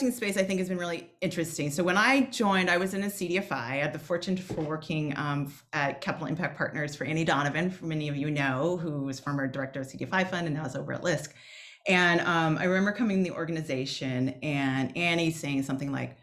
investing space, I think, has been really interesting. So when I joined, I was in a CDFI. I had the fortune for working at Capital Impact Partners for Annie Donovan, who many of you know, who was former director of CDFI Fund and now is over at LISC. And I remember coming to the organization and Annie saying something like,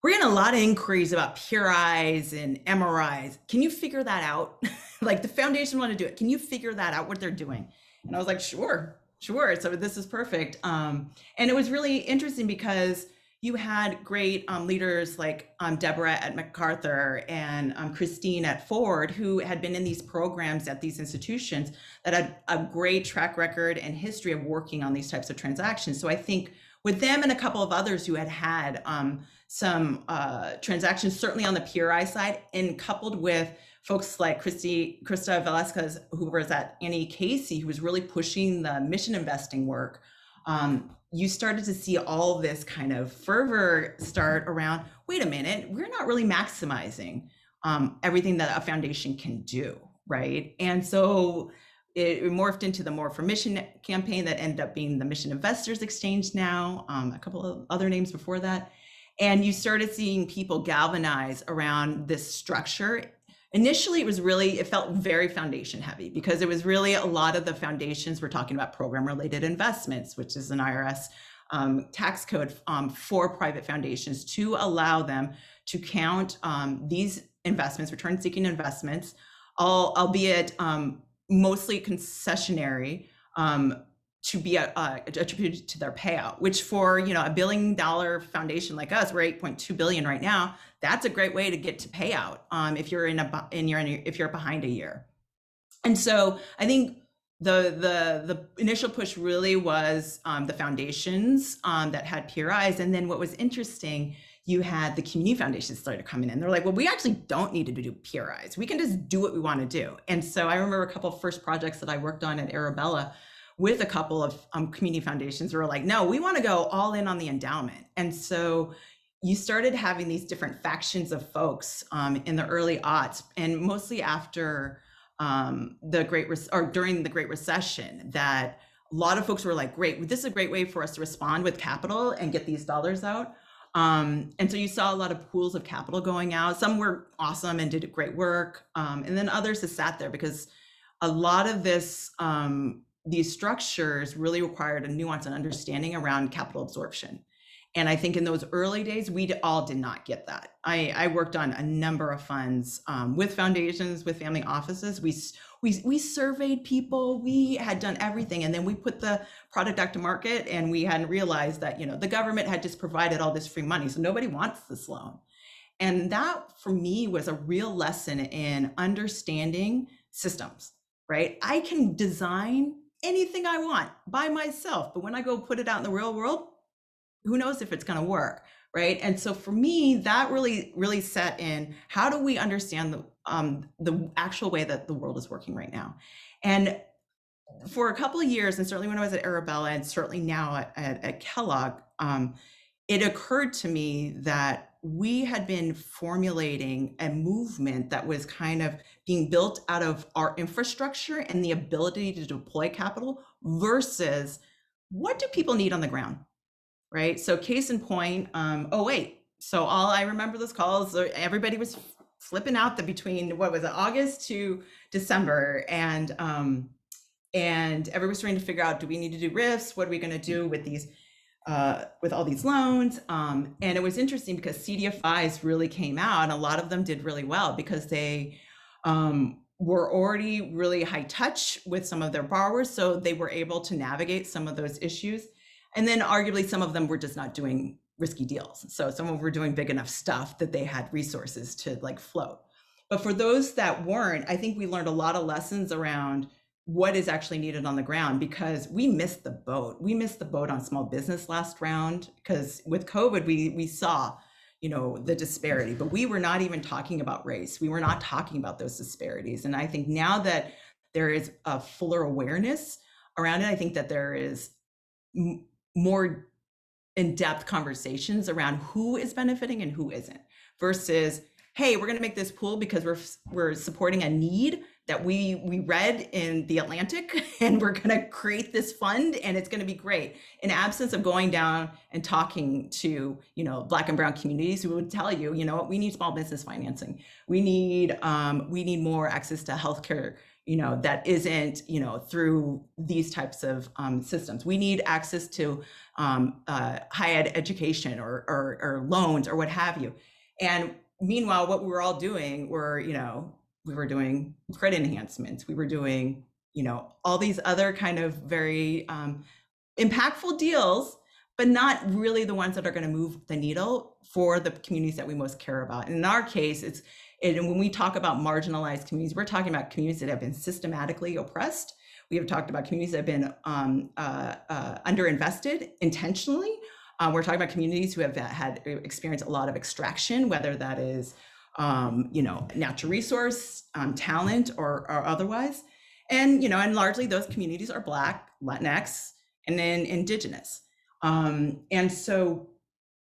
we're getting a lot of inquiries about PRIs and MRIs. Can you figure that out? Like the foundation want to do it. Can you figure that out, what they're doing? And I was like, sure. So this is perfect. And it was really interesting because you had great leaders like Deborah at MacArthur and Christine at Ford, who had been in these programs at these institutions that had a great track record and history of working on these types of transactions. So I think with them and a couple of others who had some transactions, certainly on the PRI side, and coupled with folks like Krista Velasquez, who was at Annie Casey, who was really pushing the mission investing work, you started to see all this kind of fervor start around, wait a minute, we're not really maximizing everything that a foundation can do, right? And so it morphed into the More for Mission campaign that ended up being the Mission Investors Exchange now, a couple of other names before that. And you started seeing people galvanize around this structure. Initially, it felt very foundation heavy because it was really a lot of the foundations were talking about program related investments, which is an IRS tax code for private foundations to allow them to count these investments, return seeking investments, albeit mostly concessionary, to be attributed to their payout, which for $1 billion foundation like us, we're 8.2 billion right now. That's a great way to get to payout if you're behind a year. And so I think the initial push really was the foundations that had PRIs, and then what was interesting, you had the community foundations started coming in. They're like, well, we actually don't need to do PRIs. We can just do what we want to do. And so I remember a couple of first projects that I worked on at Arabella with a couple of community foundations who were like, no, we want to go all in on the endowment. And so you started having these different factions of folks in the early aughts, and mostly after during the Great Recession, that a lot of folks were like, great, this is a great way for us to respond with capital and get these dollars out. And so you saw a lot of pools of capital going out. Some were awesome and did great work. And then others just sat there because a lot of these structures really required a nuance and understanding around capital absorption. And I think in those early days, we all did not get that. I worked on a number of funds with foundations, with family offices. We surveyed people, we had done everything. And then we put the product out to market, and we hadn't realized that, the government had just provided all this free money. So nobody wants this loan. And that for me was a real lesson in understanding systems, right? I can design anything I want by myself, but when I go put it out in the real world, who knows if it's going to work, right? And so for me, that really set in, how do we understand the actual way that the world is working right now? And for a couple of years, and certainly when I was at Arabella, and certainly now at Kellogg, it occurred to me that we had been formulating a movement that was kind of being built out of our infrastructure and the ability to deploy capital versus what do people need on the ground, right? So case in point, so all I remember those calls, everybody was flipping out between, what was it, August to December, and everybody was trying to figure out, do we need to do RIFs? What are we going to do with these? With all these loans. And it was interesting because CDFIs really came out, and a lot of them did really well because they were already really high touch with some of their borrowers. So they were able to navigate some of those issues. And then arguably some of them were just not doing risky deals. So some of them were doing big enough stuff that they had resources to float. But for those that weren't, I think we learned a lot of lessons around what is actually needed on the ground, because we missed the boat. We missed the boat on small business last round, because with COVID, we saw, the disparity, but we were not even talking about race. We were not talking about those disparities. And I think now that there is a fuller awareness around it, I think that there is more in-depth conversations around who is benefiting and who isn't, versus, hey, we're going to make this pool because we're supporting a need, that we read in the Atlantic, and we're going to create this fund, and it's going to be great. In absence of going down and talking to, Black and brown communities who would tell you, what, we need small business financing. We need more access to healthcare, that isn't, through these types of systems. We need access to higher ed education or loans or what have you. And meanwhile, what we were all doing were, we were doing credit enhancements. We were doing, all these other kind of very impactful deals, but not really the ones that are going to move the needle for the communities that we most care about. And in our case, and when we talk about marginalized communities, we're talking about communities that have been systematically oppressed. We have talked about communities that have been underinvested intentionally. We're talking about communities who have had experienced a lot of extraction, whether that is, natural resource, talent, or otherwise. And, and largely those communities are Black, Latinx, and then Indigenous. And so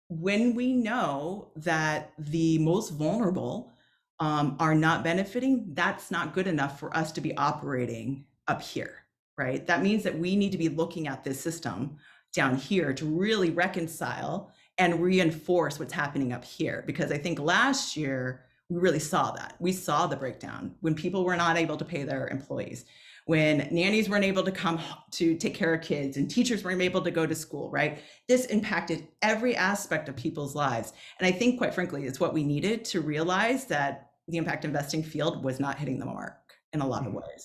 when we know that the most vulnerable are not benefiting, that's not good enough for us to be operating up here, right? That means that we need to be looking at this system down here to really reconcile and reinforce what's happening up here. Because I think last year, we really saw that. We saw the breakdown when people were not able to pay their employees, when nannies weren't able to come to take care of kids, and teachers weren't able to go to school, right? This impacted every aspect of people's lives. And I think, quite frankly, it's what we needed to realize that the impact investing field was not hitting the mark in a lot of ways.